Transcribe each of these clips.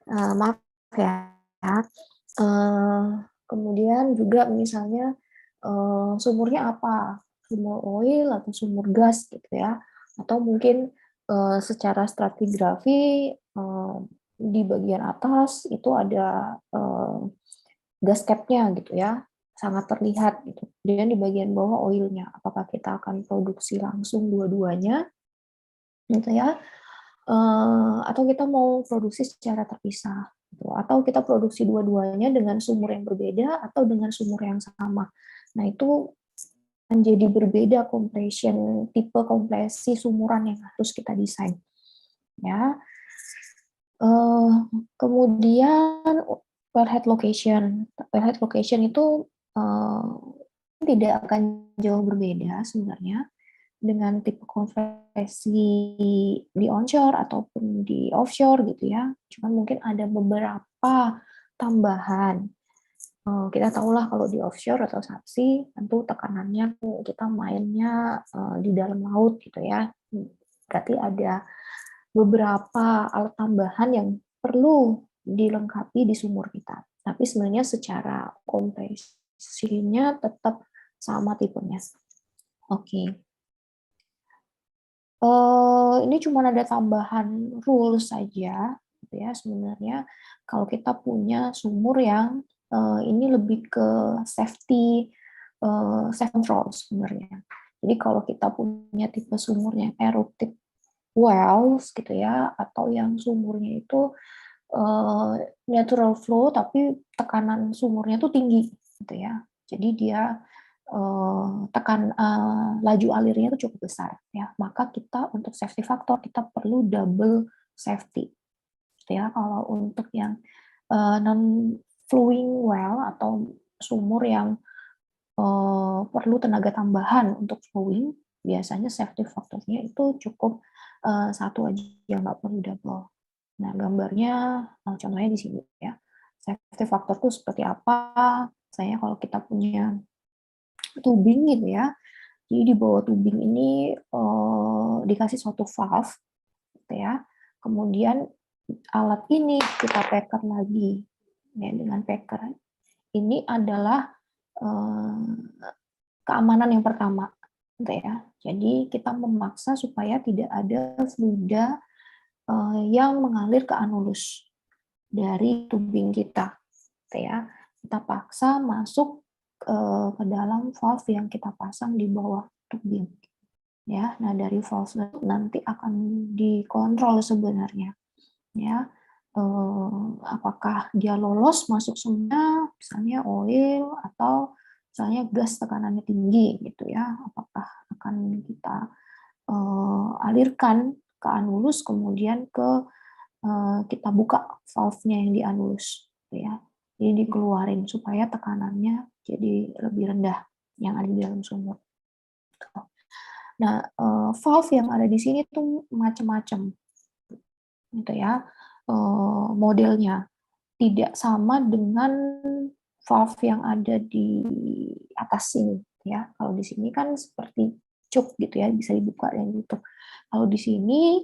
Maaf ya. Eee, Kemudian juga misalnya, sumurnya apa, sumur oil atau sumur gas gitu ya, atau mungkin, secara stratigrafi, di bagian atas itu ada, gas cap-nya gitu ya, sangat terlihat gitu. Dan di bagian bawah oil-nya, apakah kita akan produksi langsung dua-duanya gitu ya, atau kita mau produksi secara terpisah gitu, atau kita produksi dua-duanya dengan sumur yang berbeda atau dengan sumur yang sama. Nah, itu menjadi berbeda tipe kompresi sumuran yang harus kita desain, ya. Eee, Kemudian wellhead location. Wellhead location itu, tidak akan jauh berbeda sebenarnya dengan tipe konversi di onshore ataupun di offshore gitu ya. Cuman mungkin ada beberapa tambahan. Kita tahulah kalau di offshore atau subsea tentu tekanannya kita mainnya, di dalam laut gitu ya. Berarti ada beberapa alat tambahan yang perlu dilengkapi di sumur kita. Tapi sebenarnya secara kompresinya tetap sama tipenya. Oke. Ini cuma ada tambahan rules saja, gitu ya, sebenarnya kalau kita punya sumur yang, ini lebih ke safe control sebenarnya. Jadi kalau kita punya tipe sumur yang eruptive wells gitu ya, atau yang sumurnya itu, natural flow tapi tekanan sumurnya tuh tinggi gitu ya. Jadi dia, laju alirnya itu cukup besar ya, maka kita untuk safety factor kita perlu double safety gitu ya. Kalau untuk yang, non flowing well atau sumur yang, perlu tenaga tambahan untuk flowing, biasanya safety faktornya itu cukup, 1 aja, nggak perlu double. Nah, gambarnya, contohnya di sini ya. Safety factor itu seperti apa, misalnya kalau kita punya tubing gitu ya, jadi di bawah tubing ini, dikasih suatu valve gitu ya, kemudian alat ini kita packer lagi, ya dengan packer. Ini adalah, eee, keamanan yang pertama, gitu ya. Jadi kita memaksa supaya tidak ada fluida, yang mengalir ke anulus dari tubing kita, gitu ya. Kita paksa masuk, ke dalam valve yang kita pasang di bawah tubing, ya. Nah, dari valve nanti akan dikontrol sebenarnya, ya, apakah dia lolos masuk semua, misalnya oil atau misalnya gas tekanannya tinggi gitu ya, apakah akan kita, alirkan ke anulus kemudian kita buka valve-nya yang di anulus gitu ya. Jadi dikeluarin supaya tekanannya jadi lebih rendah yang ada di dalam sumur. Nah, valve yang ada di sini tuh macam-macam gitu ya, modelnya. Tidak sama dengan valve yang ada di atas sini ya. Kalau di sini kan seperti cuk gitu ya, bisa dibuka dan ditutup. Kalau di sini,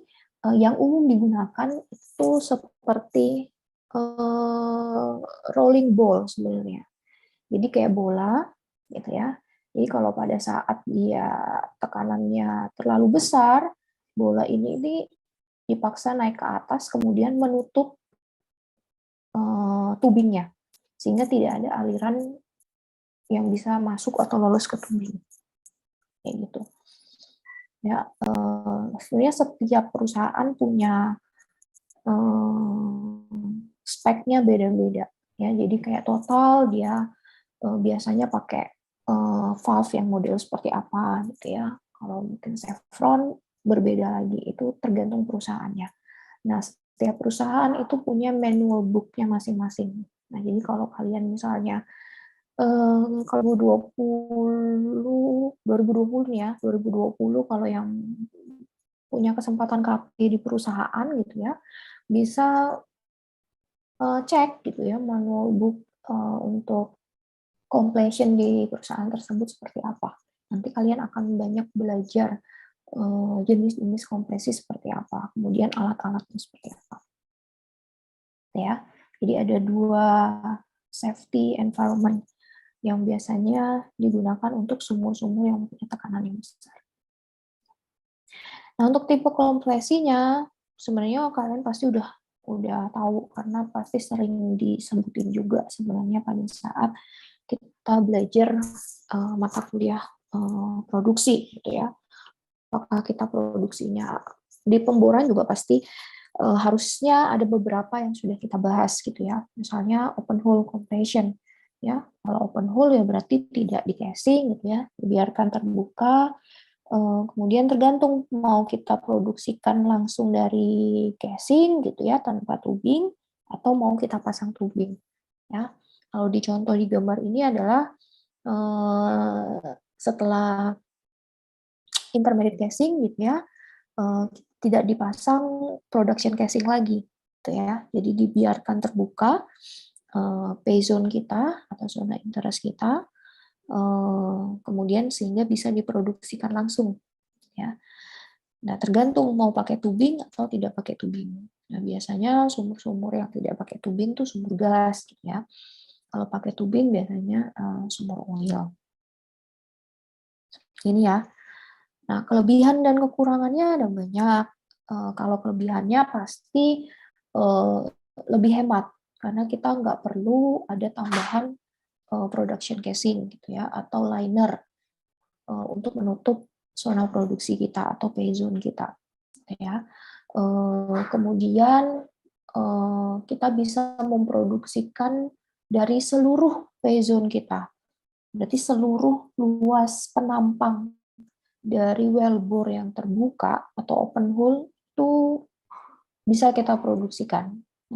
yang umum digunakan itu seperti, eee, rolling ball sebenarnya. Jadi kayak bola gitu ya. Jadi kalau pada saat dia tekanannya terlalu besar, bola ini dipaksa naik ke atas kemudian menutup, tubingnya, sehingga tidak ada aliran yang bisa masuk atau lolos ke tubing, kayak gitu. Ya, sebenarnya setiap perusahaan punya, speknya beda-beda, ya. Jadi kayak Total dia, biasanya pakai, valve yang model seperti apa gitu ya. Kalau mungkin Chevron berbeda lagi, itu tergantung perusahaannya. Nah, setiap perusahaan itu punya manual book-nya masing-masing. Nah, jadi kalau kalian misalnya, kalau 2020 nih ya, 2020 kalau yang punya kesempatan KP di perusahaan gitu ya, bisa, cek gitu ya manual book, untuk completion di perusahaan tersebut seperti apa. Nanti kalian akan banyak belajar, jenis-jenis kompresi seperti apa, kemudian alat-alatnya seperti apa. ya. Jadi ada dua safety environment yang biasanya digunakan untuk sumur-sumur yang punya tekanan yang besar. Nah, untuk tipe kompresinya sebenarnya kalian pasti udah tahu karena pasti sering disebutin juga sebenarnya pada saat kita belajar mata kuliah produksi gitu ya. Apakah kita produksinya di pemboran juga pasti harusnya ada beberapa yang sudah kita bahas gitu ya. Misalnya open hole compression ya. Kalau open hole ya berarti tidak di casing gitu ya, dibiarkan terbuka. Kemudian tergantung mau kita produksikan langsung dari casing gitu ya tanpa tubing atau mau kita pasang tubing ya. Kalau di contoh di gambar ini adalah setelah intermediate casing gitu ya, tidak dipasang production casing lagi gitu ya. Jadi dibiarkan terbuka pay zone kita atau zona interest kita, kemudian sehingga bisa diproduksikan langsung ya. Nah, tergantung mau pakai tubing atau tidak pakai tubing. Nah, biasanya sumur-sumur yang tidak pakai tubing tuh sumur gas gitu ya. Kalau pakai tubing biasanya sumur oil. Ini ya. Nah, kelebihan dan kekurangannya ada banyak. Kalau kelebihannya pasti lebih hemat karena kita nggak perlu ada tambahan production casing gitu ya atau liner untuk menutup zona produksi kita atau pay zone kita ya. Kemudian kita bisa memproduksikan dari seluruh pay zone kita. Berarti seluruh luas penampang dari wellbore yang terbuka atau open hole itu bisa kita produksikan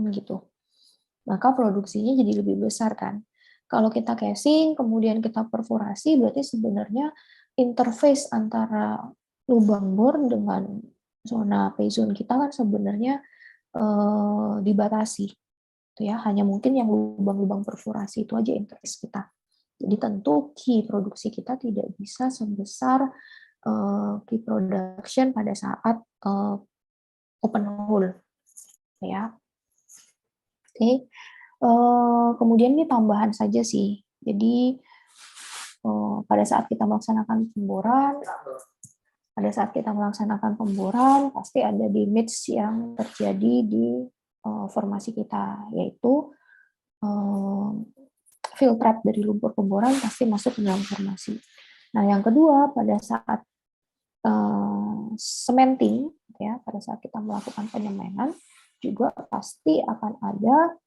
gitu. Maka produksinya jadi lebih besar kan. Kalau kita casing kemudian kita perforasi berarti sebenarnya interface antara lubang bor dengan zona pay zone kita kan sebenarnya dibatasi itu ya, hanya mungkin yang lubang-lubang perforasi itu aja interface kita. Jadi tentu key produksi kita tidak bisa sebesar key production pada saat open hole ya. Oke. Kemudian ini tambahan saja sih. Jadi pada saat kita melaksanakan pemboran pasti ada damage yang terjadi di formasi kita, yaitu fill trap dari lumpur pemboran pasti masuk ke dalam formasi. Nah, yang kedua pada saat cementing ya, pada saat kita melakukan penyemenan juga pasti akan ada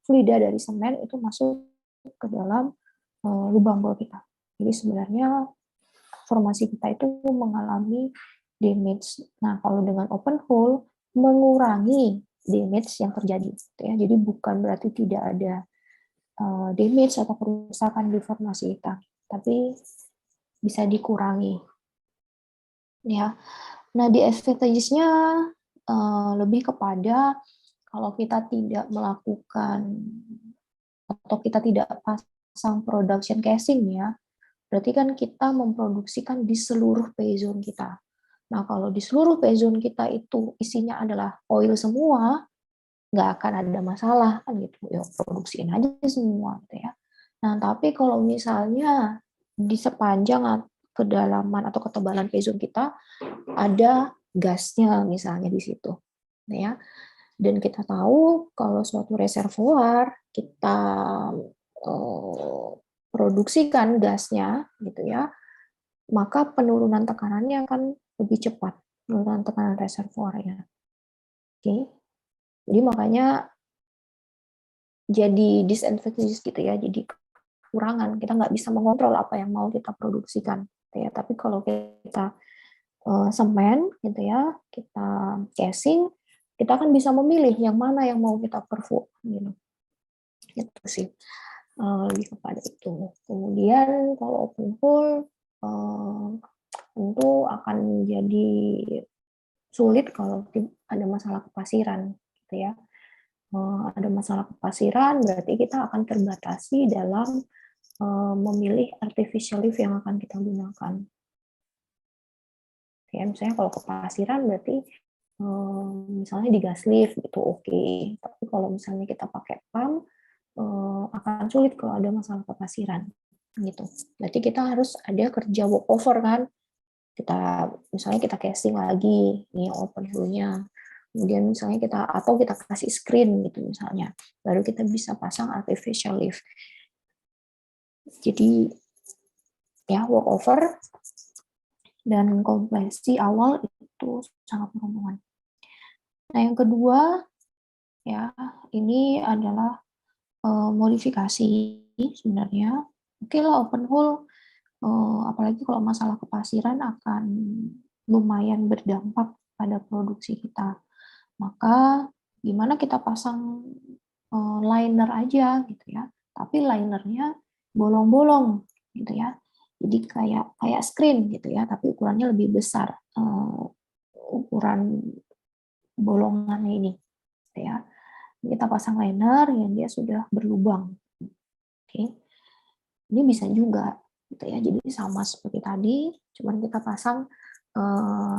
fluida dari semen itu masuk ke dalam lubang bor kita. Jadi sebenarnya formasi kita itu mengalami damage. Nah, kalau dengan open hole mengurangi damage yang terjadi. Gitu ya. Jadi bukan berarti tidak ada damage atau kerusakan di formasi kita, tapi bisa dikurangi. Ya. Nah, di advantages-nya lebih kepada kalau kita tidak melakukan atau kita tidak pasang production casing ya, berarti kan kita memproduksikan di seluruh pay zone kita. Nah, kalau di seluruh pay zone kita itu isinya adalah oil semua, nggak akan ada masalah kan gitu. Ya, produksiin aja semua gitu ya. Nah, tapi kalau misalnya di sepanjang kedalaman atau ketebalan pay zone kita ada gasnya misalnya di situ, ya. Dan kita tahu kalau suatu reservoir kita produksikan gasnya gitu ya, maka penurunan tekanannya akan lebih cepat, penurunan tekanan reservoirnya. Oke. Jadi makanya jadi disadvantages gitu ya, jadi kekurangan. Kita nggak bisa mengontrol apa yang mau kita produksikan. Gitu ya. Tapi kalau kita semen gitu ya, kita casing, kita akan bisa memilih yang mana yang mau kita perform gitu. Itu sih lebih kepada itu. Kemudian kalau open hole tentu akan jadi sulit kalau ada masalah kepasiran gitu ya. Ada masalah kepasiran berarti kita akan terbatasi dalam memilih artificial lift yang akan kita gunakan. Ya, misalnya kalau kepasiran berarti misalnya di gas lift gitu oke. Tapi kalau misalnya kita pakai pump, akan sulit kalau ada masalah kepasiran gitu. Berarti kita harus ada kerja walkover kan. Kita misalnya kita casing lagi nih open hole-nya. Kemudian misalnya kita kasih screen gitu misalnya. Baru kita bisa pasang artificial lift. Jadi ya walkover dan kompresi awal itu sangat menguntungkan. Nah, yang kedua ya ini adalah modifikasi sebenarnya. Oke lah open hole, apalagi kalau masalah kepasiran akan lumayan berdampak pada produksi kita. Maka gimana kita pasang liner aja gitu ya, tapi linernya bolong-bolong gitu ya. Jadi kayak kayak screen gitu ya, tapi ukurannya lebih besar ukuran bolongannya ini gitu ya. Kita pasang liner yang dia sudah berlubang. Oke. Ini bisa juga gitu ya. Jadi sama seperti tadi, cuman kita pasang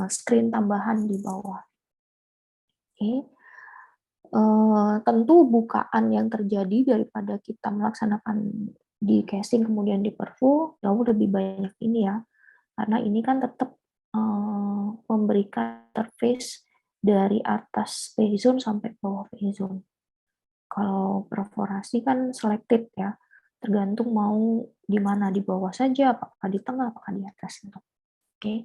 screen tambahan di bawah. Oke. Tentu bukaan yang terjadi daripada kita melaksanakan di casing kemudian di perfu jauh lebih banyak ini ya, karena ini kan tetap memberikan interface dari atas pay zone sampai bawah pay zone. Kalau perforasi kan selected ya, tergantung mau di mana, di bawah saja, apakah di tengah, apakah di atas. Gitu. Oke.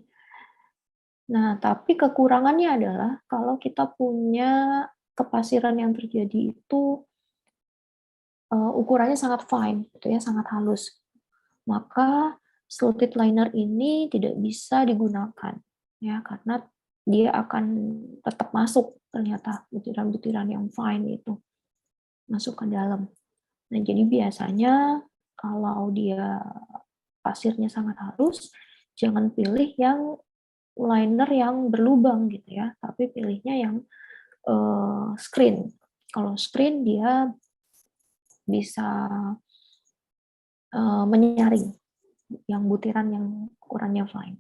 Nah, tapi kekurangannya adalah kalau kita punya kepasiran yang terjadi itu ukurannya sangat fine, gitu ya, sangat halus. Maka slotted liner ini tidak bisa digunakan, ya, karena dia akan tetap masuk ternyata butiran-butiran yang fine itu masuk ke dalam. Nah, jadi biasanya kalau dia pasirnya sangat halus, jangan pilih yang liner yang berlubang gitu ya, tapi pilihnya yang screen. Kalau screen dia bisa menyaring yang butiran yang ukurannya fine.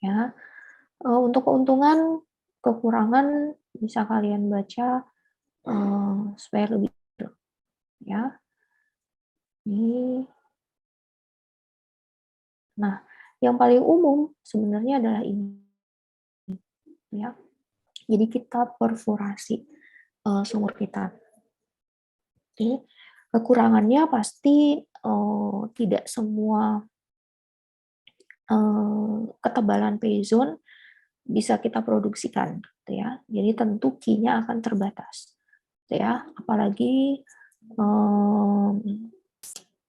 Ya, untuk keuntungan, kekurangan bisa kalian baca supaya lebih ya. Ini, nah, yang paling umum sebenarnya adalah ini ya. Jadi kita perforasi sumur kita. Oke. Kekurangannya pasti tidak semua ketebalan pay-zone bisa kita produksikan, gitu ya. Jadi tentu key-nya akan terbatas, gitu ya. Apalagi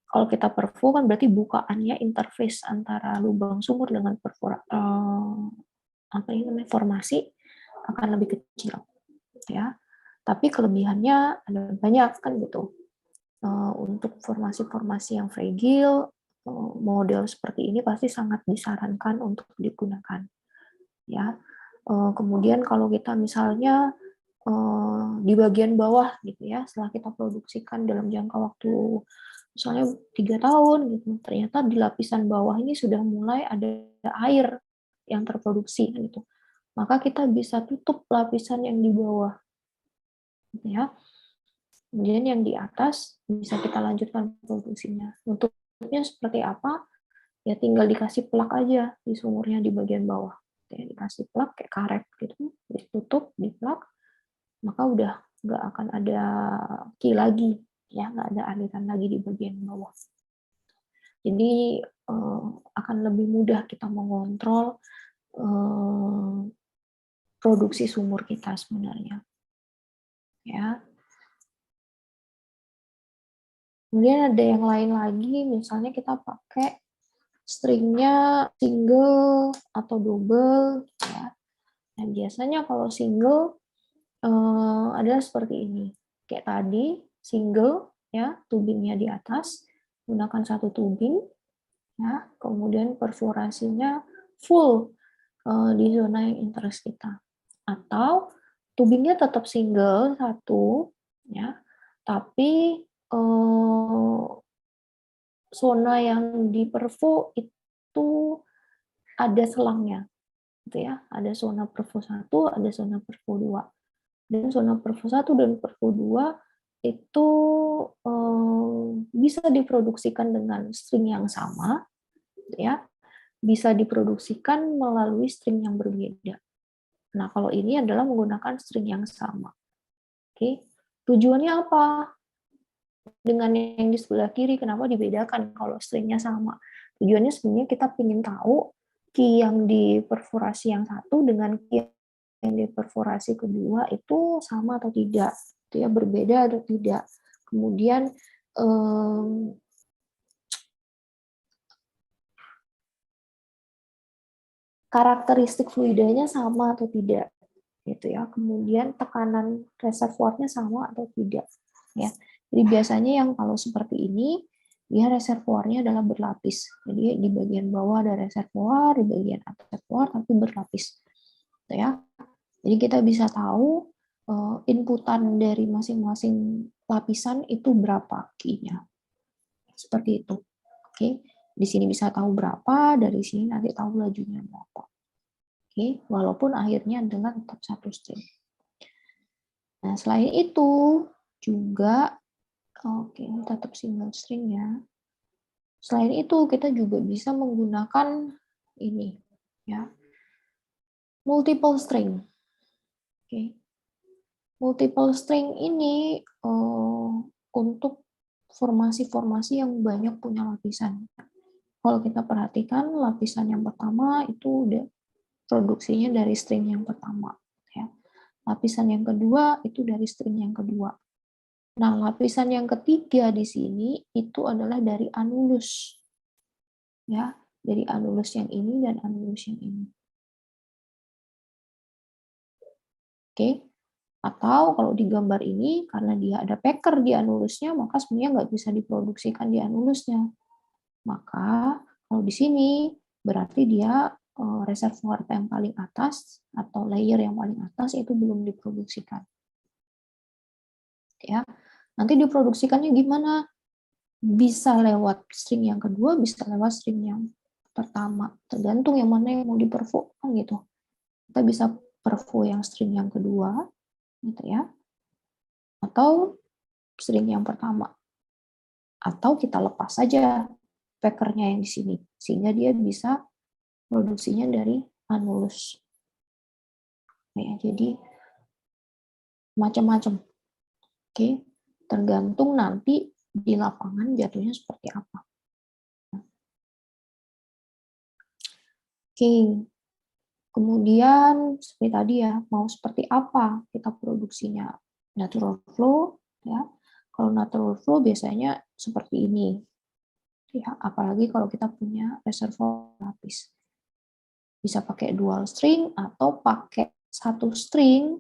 kalau kita perfo kan berarti bukaannya interface antara lubang sumur dengan apa ini namanya formasi akan lebih kecil, ya. Tapi kelebihannya ada banyak kan gitu. Untuk formasi-formasi yang fragile, model seperti ini pasti sangat disarankan untuk digunakan. Ya, kemudian kalau kita misalnya di bagian bawah gitu ya, setelah kita produksikan dalam jangka waktu misalnya 3 tahun gitu, ternyata di lapisan bawah ini sudah mulai ada air yang terproduksi gitu. Maka kita bisa tutup lapisan yang di bawah, gitu ya. Kemudian yang di atas bisa kita lanjutkan produksinya. Nutupnya seperti apa? Ya tinggal dikasih plak aja di sumurnya di bagian bawah. Ya, dikasih plak kayak karet gitu, ditutup, diplak, maka udah nggak akan ada ki lagi, ya nggak ada aliran lagi di bagian bawah. Jadi akan lebih mudah kita mengontrol produksi sumur kita sebenarnya. Ya. Kemudian ada yang lain lagi, misalnya kita pakai stringnya single atau double, ya. Nah, biasanya kalau single adalah seperti ini. Kayak tadi, single, ya, tubingnya di atas, gunakan satu tubing, ya, kemudian perforasinya full di zona yang interest kita. Atau tubingnya tetap single satu, ya, tapi zona yang di perfo itu ada selangnya. gitu ya. Ada zona Perfo 1, ada zona Perfo 2. Dan zona Perfo 1 dan Perfo 2 itu bisa diproduksikan dengan string yang sama, gitu ya. Bisa diproduksikan melalui string yang berbeda. Nah, kalau ini adalah menggunakan string yang sama. Oke. Tujuannya apa? Dengan yang di sebelah kiri, kenapa dibedakan kalau stringnya sama? Tujuannya sebenarnya kita ingin tahu key yang di perforasi yang satu dengan key yang di perforasi kedua itu sama atau tidak, itu ya, berbeda atau tidak. Kemudian karakteristik fluidanya sama atau tidak, gitu ya. Kemudian tekanan reservoirnya sama atau tidak, ya. Jadi biasanya yang kalau seperti ini dia reservoirnya adalah berlapis. Jadi di bagian bawah ada reservoir, di bagian atas reservoir tapi berlapis, gitu ya. Jadi kita bisa tahu inputan dari masing-masing lapisan itu berapa key-nya. Seperti itu. Oke. Di sini bisa tahu berapa, dari sini nanti tahu lajunya berapa. Oke, walaupun akhirnya adalah tetap satu string. Nah, selain itu juga, oke, ini tetap single string ya. Selain itu kita juga bisa menggunakan ini, ya, multiple string. Oke, multiple string ini untuk formasi-formasi yang banyak punya lapisan. Kalau kita perhatikan lapisan yang pertama itu udah produksinya dari string yang pertama, ya. Lapisan yang kedua itu dari string yang kedua. Nah, lapisan yang ketiga di sini itu adalah dari anulus, ya, dari anulus yang ini dan anulus yang ini. Oke, atau kalau di gambar ini karena dia ada packer di anulusnya, maka sebenarnya nggak bisa diproduksikan di anulusnya. Maka kalau di sini berarti dia reservoir yang paling atas atau layer yang paling atas itu belum diproduksikan. Ya, nanti diproduksikannya gimana? Bisa lewat string yang kedua, bisa lewat string yang pertama. Tergantung yang mana yang mau diperfo kan gitu. Kita bisa perfo yang string yang kedua, gitu ya, atau string yang pertama. Atau kita lepas saja packernya yang di sini, sehingga dia bisa produksinya dari anulus. Ya, jadi macam-macam. Oke, tergantung nanti di lapangan jatuhnya seperti apa. Oke, kemudian seperti tadi ya, mau seperti apa kita produksinya? Natural flow, ya. Kalau natural flow biasanya seperti ini, ya. Apalagi kalau kita punya reservoir lapis. Bisa pakai dual string atau pakai satu string,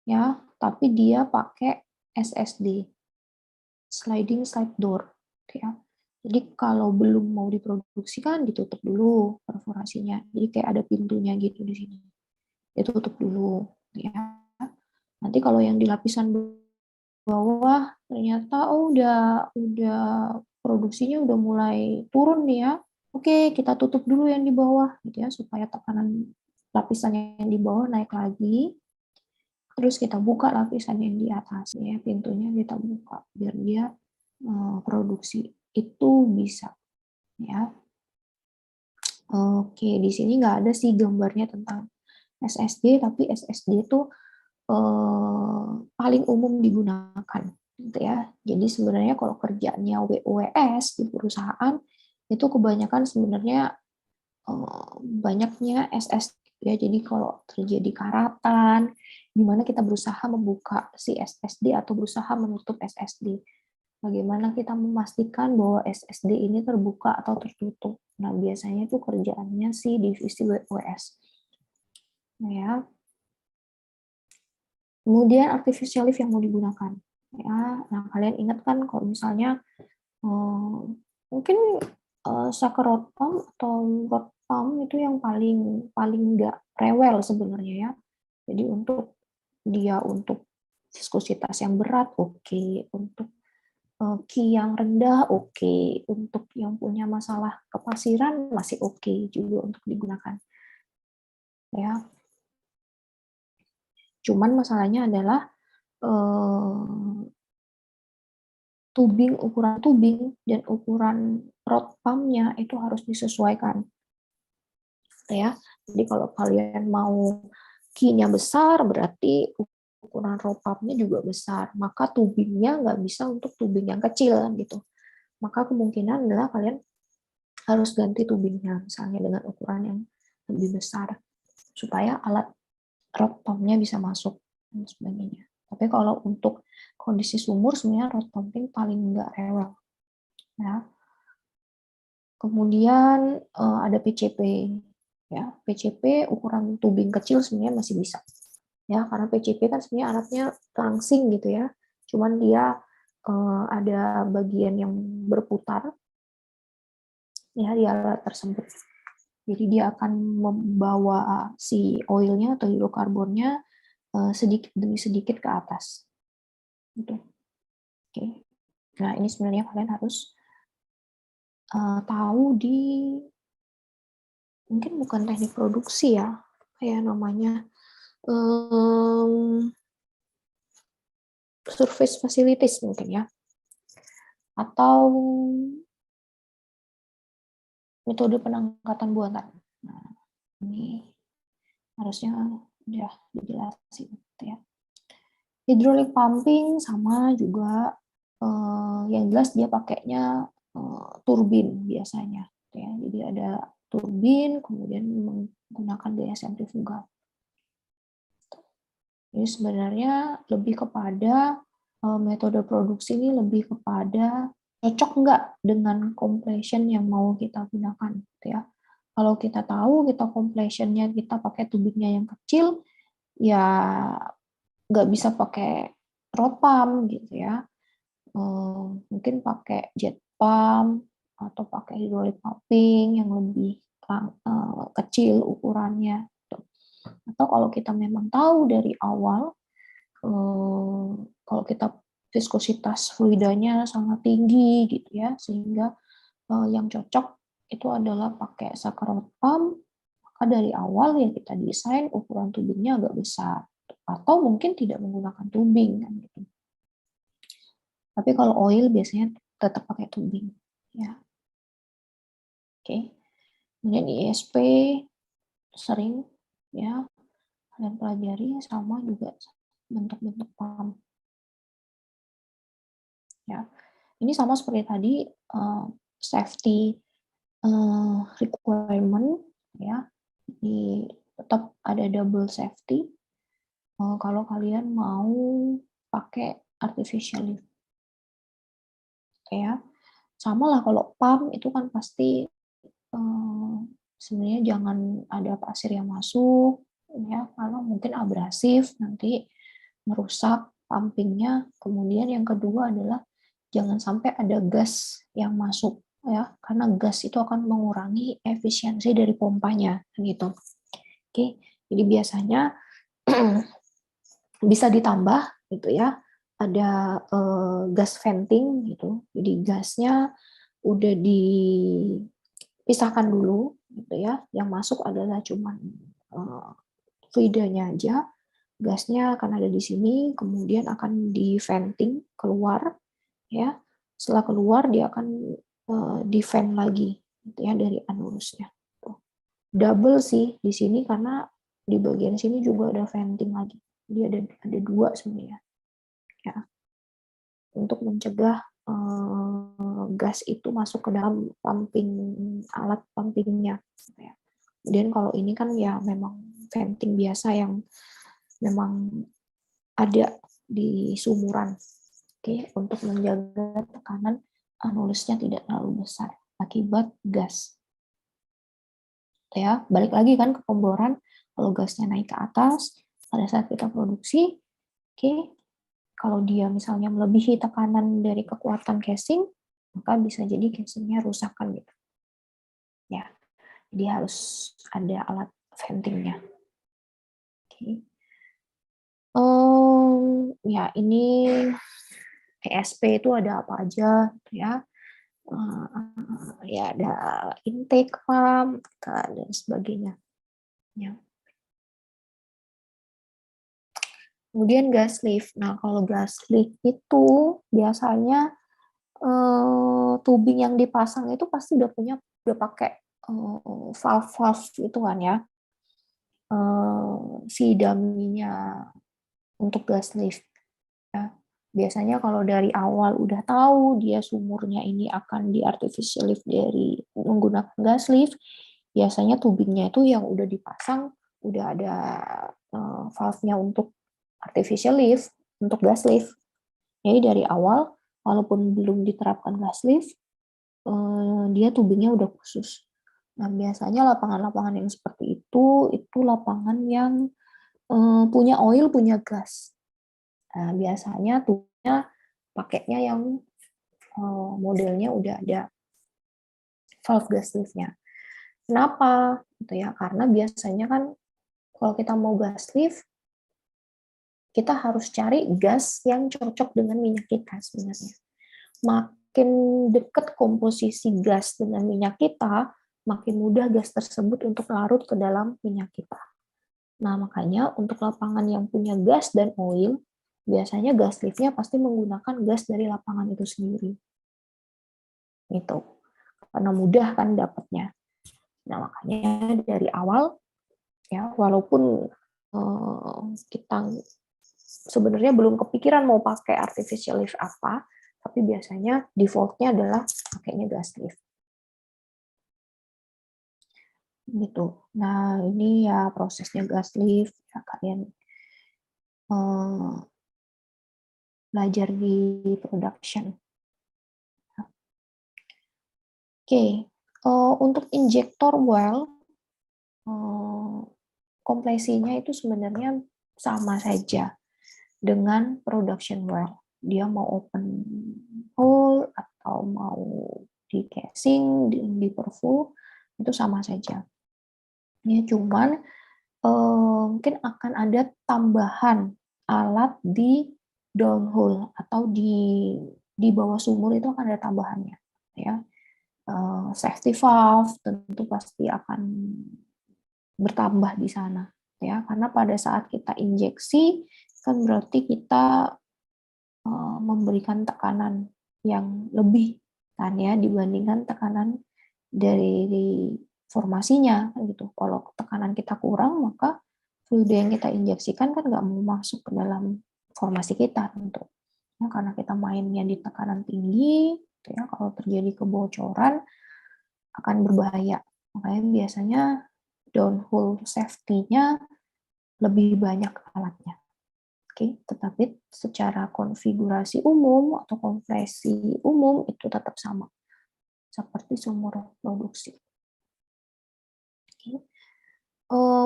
ya, tapi dia pakai SSD, sliding slide door, ya. Jadi kalau belum mau diproduksikan ditutup dulu perforasinya. Jadi kayak ada pintunya gitu di sini. Ditutup dulu, ya. Nanti kalau yang di lapisan bawah ternyata udah produksinya udah mulai turun nih ya. Oke, kita tutup dulu yang di bawah gitu ya supaya tekanan lapisan yang di bawah naik lagi. Terus kita buka lapisan yang di atas ya, pintunya kita buka biar dia produksi. Itu bisa ya. Oke, di sini nggak ada sih gambarnya tentang SSD, tapi SSD itu paling umum digunakan, gitu ya. Jadi sebenarnya kalau kerjanya WOS di perusahaan itu kebanyakan sebenarnya banyaknya SSD ya. Jadi kalau terjadi karatan, gimana kita berusaha membuka si SSD atau berusaha menutup SSD. Bagaimana kita memastikan bahwa SSD ini terbuka atau tertutup. Nah, biasanya itu kerjaannya si divisi WOS. Nah, ya. Kemudian artificial lift yang mau digunakan. Ya, nah kalian ingat kan kalau misalnya mungkin Shaker pump atau rod pump itu yang paling nggak rewel sebenarnya ya. Jadi untuk viskositas yang berat oke, untuk key yang rendah oke, untuk yang punya masalah kepasiran masih oke juga untuk digunakan. ya. Cuman masalahnya adalah ukuran tubing dan ukuran rod pumpnya itu harus disesuaikan, ya. Jadi kalau kalian mau key-nya besar, berarti ukuran rod pumpnya juga besar. Maka tubingnya nggak bisa untuk tubing yang kecil, gitu. Maka kemungkinan adalah kalian harus ganti tubingnya, misalnya dengan ukuran yang lebih besar, supaya alat rod pumpnya bisa masuk dan sebagainya. Tapi kalau untuk kondisi sumur sebenarnya rod pumping paling nggak rewel, ya. Kemudian ada PCP, ya. PCP ukuran tubing kecil sebenarnya masih bisa, ya, karena PCP kan sebenarnya alatnya langsing gitu ya. Cuman dia ada bagian yang berputar, ya, di alat tersebut. Jadi dia akan membawa si oilnya atau hidrokarbonnya sedikit demi sedikit ke atas. Gitu. Oke. Nah, ini sebenarnya kalian harus tahu di, mungkin bukan teknik produksi ya, kayak namanya surface facilities mungkin ya, atau metode penangkatan buatan. Nah, ini harusnya udah dijelasin gitu ya. Hydraulic pumping sama juga, yang jelas dia pakainya turbin biasanya, gitu ya. Jadi ada turbin, kemudian menggunakan gaya sentrifugal. Ini sebenarnya lebih kepada metode produksi ini lebih kepada cocok nggak dengan compression yang mau kita gunakan, gitu ya. Kalau kita tahu kita compressionnya kita pakai tubingnya yang kecil, ya nggak bisa pakai rod pump gitu ya. Mungkin pakai jet pump atau pakai hydraulic pumping yang lebih kecil ukurannya. Atau kalau kita memang tahu dari awal, kalau kita viskositas fluidanya sangat tinggi gitu ya, sehingga yang cocok itu adalah pakai sucker rod pump, maka dari awal ya kita desain ukuran tubingnya agak besar, atau mungkin tidak menggunakan tubing kan gitu. Tapi kalau oil biasanya tetap pakai tubing, ya. Oke. Kemudian ISP sering ya kalian pelajari, sama juga bentuk-bentuk pump. Ya. Ini sama seperti tadi, safety requirement ya. Tetap ada double safety kalau kalian mau pakai artificial lift. Ya. Sama lah kalau pump itu kan pasti sebenarnya jangan ada pasir yang masuk ya, karena mungkin abrasif nanti merusak pumpingnya. Kemudian yang kedua adalah jangan sampai ada gas yang masuk ya, karena gas itu akan mengurangi efisiensi dari pompanya gitu. Oke, jadi biasanya bisa ditambah gitu ya, ada gas venting gitu. Jadi gasnya udah dipisahkan dulu gitu ya. Yang masuk adalah cuman fluidanya aja. Gasnya akan ada di sini, kemudian akan di venting keluar ya. Setelah keluar dia akan di vent lagi gitu ya dari anulusnya. Double sih di sini karena di bagian sini juga ada venting lagi. Jadi ada dua sebenarnya ya, untuk mencegah gas itu masuk ke dalam alat pumpingnya. Kemudian kalau ini kan ya memang venting biasa yang memang ada di sumuran, oke, untuk menjaga tekanan anulusnya tidak terlalu besar akibat gas. Ya, balik lagi kan ke pemboran, kalau gasnya naik ke atas pada saat kita produksi, oke, kalau dia misalnya melebihi tekanan dari kekuatan casing, maka bisa jadi casingnya rusak kan gitu. Ya, jadi harus ada alat ventingnya. Oke. Ya ini ESP itu ada apa aja ya? Ya ada intake pump dan sebagainya. Ya. Kemudian gas lift. Nah, kalau gas lift itu biasanya tubing yang dipasang itu pasti udah pakai valve-valve itu kan ya, si dummy-nya untuk gas lift. Ya. Biasanya kalau dari awal udah tahu dia sumurnya ini akan di artificial lift dari menggunakan gas lift, biasanya tubingnya itu yang udah dipasang udah ada valve-nya untuk artificial lift, untuk gas lift. Jadi dari awal, walaupun belum diterapkan gas lift, dia tubingnya udah khusus. Nah, biasanya lapangan-lapangan yang seperti itu lapangan yang punya oil, punya gas. Nah, biasanya tubingnya pakainya yang modelnya udah ada valve gas lift-nya. Kenapa? Gitu ya, karena biasanya kan kalau kita mau gas lift, kita harus cari gas yang cocok dengan minyak kita sebenarnya. Makin dekat komposisi gas dengan minyak kita, makin mudah gas tersebut untuk larut ke dalam minyak kita. Nah, makanya untuk lapangan yang punya gas dan oil, biasanya gas liftnya pasti menggunakan gas dari lapangan itu sendiri. Itu. Karena mudah kan dapatnya. Nah, makanya dari awal, ya walaupun kita sebenarnya belum kepikiran mau pakai artificial lift apa, tapi biasanya default-nya adalah pakainya gas lift. Gitu. Nah, ini ya prosesnya gas lift, ya kalian belajar di production. Oke, untuk injektor well, kompresinya itu sebenarnya sama saja dengan production well. Dia mau open hole atau mau di casing, di perful, itu sama saja. Ya, cuman mungkin akan ada tambahan alat di downhole atau di bawah sumur itu akan ada tambahannya, ya. Safety valve tentu pasti akan bertambah di sana, ya, karena pada saat kita injeksi kan berarti kita memberikan tekanan yang lebih kan ya dibandingkan tekanan dari formasinya kan gitu. Kalau tekanan kita kurang maka fluida yang kita injeksikan kan nggak mau masuk ke dalam formasi kita tentu. Ya, karena kita mainnya di tekanan tinggi, gitu ya, kalau terjadi kebocoran akan berbahaya. Makanya biasanya downhole safety-nya lebih banyak alatnya. Oke, tetapi secara konfigurasi umum atau kompresi umum itu tetap sama seperti sumur produksi. Oke.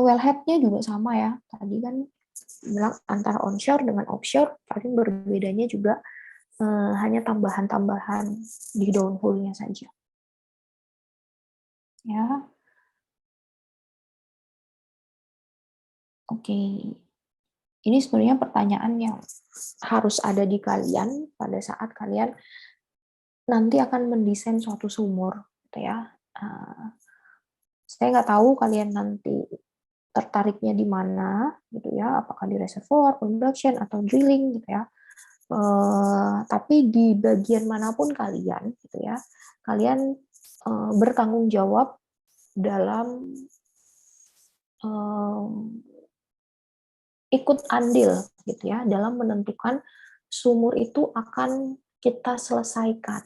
Wellhead-nya juga sama ya. Tadi kan bilang antara onshore dengan offshore, paling berbedanya juga hanya tambahan-tambahan di downhole-nya saja. Ya, oke. Ini sebenarnya pertanyaan yang harus ada di kalian pada saat kalian nanti akan mendesain suatu sumur, gitu ya. Saya nggak tahu kalian nanti tertariknya di mana, gitu ya, apakah di reservoir, production, atau drilling, gitu ya. Tapi di bagian manapun kalian, gitu ya, kalian bertanggung jawab dalam ikut andil, gitu ya, dalam menentukan sumur itu akan kita selesaikan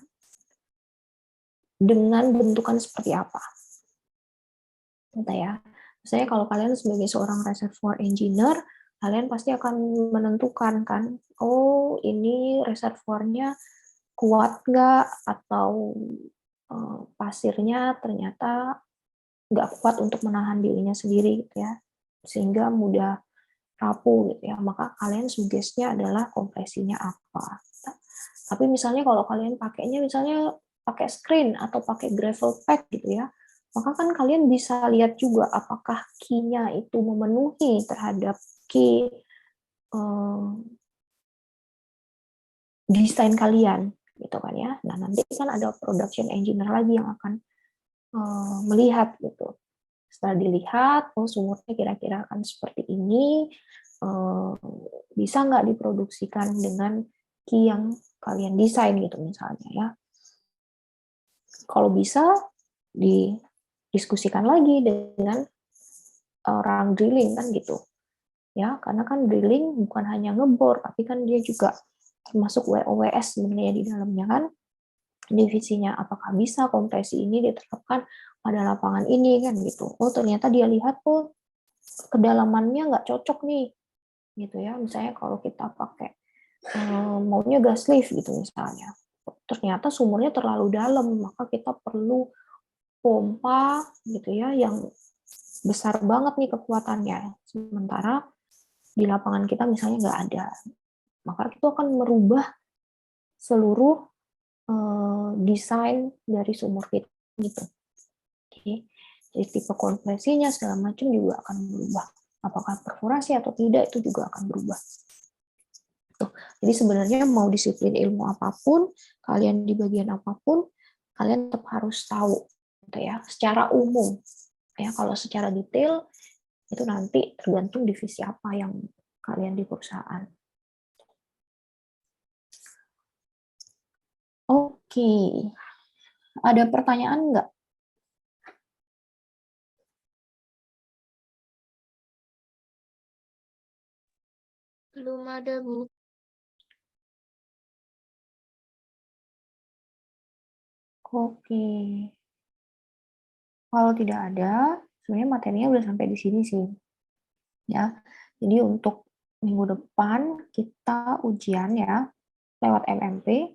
dengan bentukan seperti apa, gitu ya. Misalnya kalau kalian sebagai seorang reservoir engineer, kalian pasti akan menentukan kan, oh ini reservoirnya kuat nggak, atau pasirnya ternyata nggak kuat untuk menahan dirinya sendiri, gitu ya, sehingga mudah rapuh, gitu ya. Maka kalian suggest-nya adalah kompresinya apa. Tapi misalnya kalau kalian pakainya misalnya pakai screen atau pakai gravel pack, gitu ya, maka kan kalian bisa lihat juga apakah key-nya itu memenuhi terhadap key desain kalian, gitu kan ya. Nah, nanti kan ada production engineer lagi yang akan melihat gitu. Setelah dilihat, oh sumurnya kira-kira akan seperti ini, eh, bisa nggak diproduksikan dengan key yang kalian desain gitu misalnya ya. Kalau bisa didiskusikan lagi dengan orang drilling kan gitu ya, karena kan drilling bukan hanya ngebor tapi kan dia juga termasuk WOWS sebenarnya di dalamnya kan, divisinya apakah bisa kompresi ini diterapkan pada lapangan ini kan gitu. Oh ternyata dia lihat tuh kedalamannya nggak cocok nih gitu ya, misalnya kalau kita pakai maunya gas lift gitu misalnya, ternyata sumurnya terlalu dalam, maka kita perlu pompa gitu ya yang besar banget nih kekuatannya, sementara di lapangan kita misalnya nggak ada, maka itu akan merubah seluruh desain dari sumur kita gitu. Oke. Jadi tipe kompresinya segala macam juga akan berubah. Apakah perforasi atau tidak itu juga akan berubah. Tuh. Jadi sebenarnya mau disiplin ilmu apapun, kalian di bagian apapun, kalian tetap harus tahu gitu ya, secara umum. Ya, kalau secara detail itu nanti tergantung divisi apa yang kalian di perusahaan. Oke, ada pertanyaan nggak? Belum ada, Bu. Oke, kalau tidak ada, sebenarnya materinya udah sampai di sini sih. Ya, jadi untuk minggu depan kita ujian ya lewat MMP.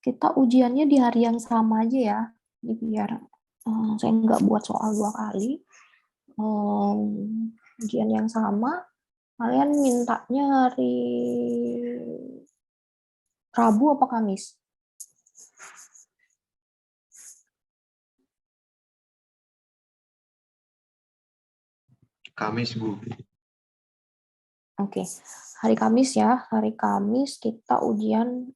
Kita ujiannya di hari yang sama aja ya, jadi biar saya nggak buat soal 2 kali. Ujian yang sama, kalian mintanya hari Rabu apa Kamis? Kamis, Bu. Oke, hari Kamis ya. Hari Kamis kita ujian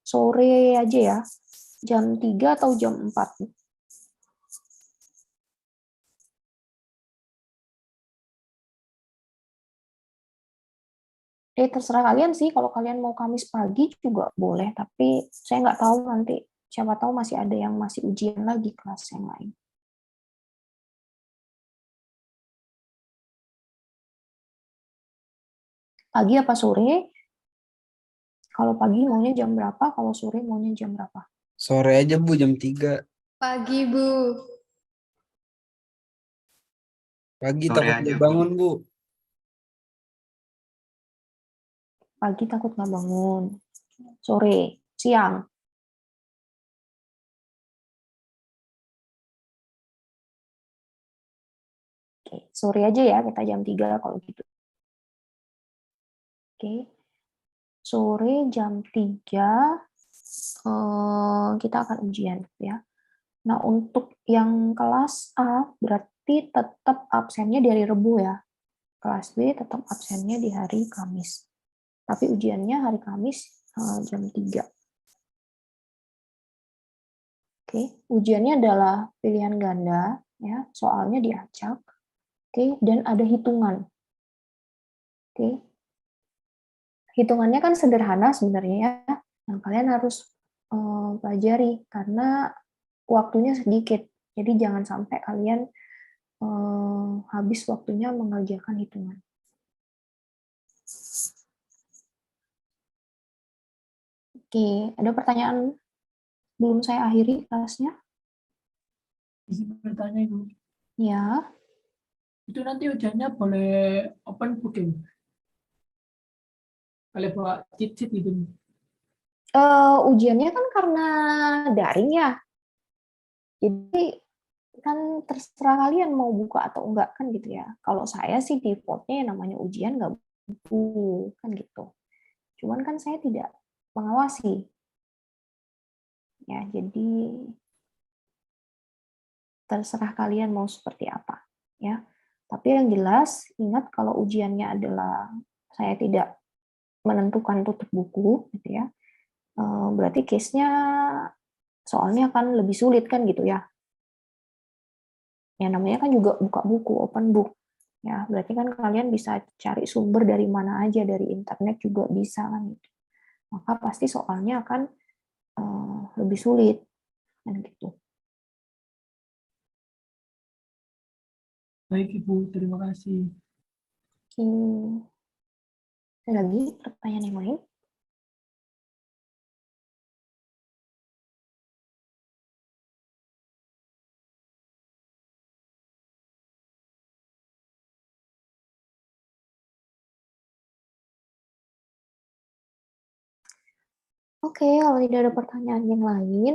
sore aja ya. Jam 3 atau jam 4? Terserah kalian sih, kalau kalian mau Kamis pagi juga boleh, tapi saya nggak tahu nanti, siapa tahu masih ada yang masih ujian lagi kelas yang lain. Pagi apa sore? Kalau pagi maunya jam berapa? Kalau sore maunya jam berapa? Sore aja, Bu, jam 3. Pagi, Bu. Pagi Sore takut aja, nggak Bu. bangun, Bu. Pagi takut nggak bangun. Sore, siang. Oke, sore aja ya, kita jam 3 kalau gitu. Oke, sore jam 3 kita akan ujian ya. Nah, untuk yang kelas A berarti tetap absennya di hari Rebu ya. Kelas B tetap absennya di hari Kamis. Tapi ujiannya hari Kamis jam 3. Oke, ujiannya adalah pilihan ganda ya, soalnya diacak. Oke, dan ada hitungan. Oke. Hitungannya kan sederhana sebenarnya ya. Nah, kalian harus pelajari karena waktunya sedikit. Jadi jangan sampai kalian habis waktunya mengerjakan hitungan. Oke, ada pertanyaan belum saya akhiri kelasnya? Izin bertanya, Ibu. Ya, Itu nanti ujiannya boleh open booking? Boleh bawa cheat-sheet gitu? ujiannya kan karena daring ya. Jadi kan terserah kalian mau buka atau enggak kan gitu ya. Kalau saya sih defaultnya yang namanya ujian nggak buku kan gitu. Cuman kan saya tidak mengawasi. Ya, jadi terserah kalian mau seperti apa ya. Tapi yang jelas ingat kalau ujiannya adalah saya tidak menentukan tutup buku gitu ya. Berarti case-nya soalnya akan lebih sulit kan gitu ya. Ya namanya kan juga buka buku, open book. Ya, berarti kan kalian bisa cari sumber dari mana aja, dari internet juga bisa kan. Maka pasti soalnya akan lebih sulit kan gitu. Baik Ibu, terima kasih. Oke. Ada lagi pertanyaan yang lain? Oke, kalau tidak ada pertanyaan yang lain,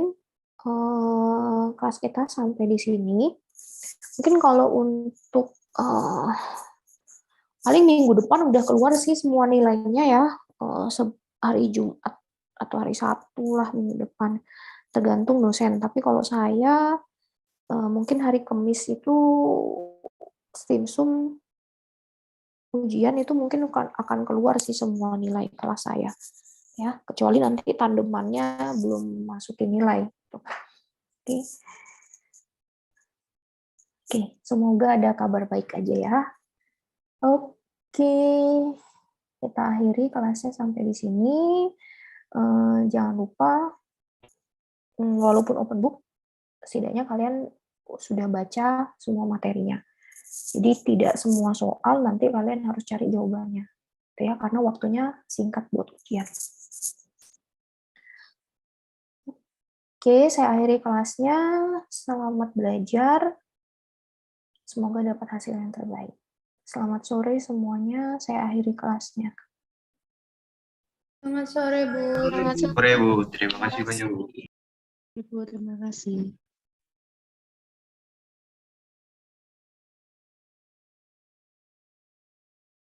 kelas kita sampai di sini. Mungkin kalau untuk paling minggu depan udah keluar sih semua nilainya ya, hari Jumat atau hari Sabtu lah minggu depan, tergantung dosen. Tapi kalau saya mungkin hari Kamis itu Stimsum ujian itu mungkin akan keluar sih semua nilai kelas saya. Ya, kecuali nanti tandemannya belum masukin nilai. Oke. Oke, semoga ada kabar baik aja ya. Oke, kita akhiri kelasnya sampai di sini. Jangan lupa, walaupun open book, setidaknya kalian sudah baca semua materinya. Jadi tidak semua soal nanti kalian harus cari jawabannya, ya, karena waktunya singkat buat ujian. Oke, saya akhiri kelasnya. Selamat belajar. Semoga dapat hasil yang terbaik. Selamat sore semuanya. Saya akhiri kelasnya. Selamat sore, Bu. Sore Bu, terima kasih banyak Bu. Ibu, terima kasih.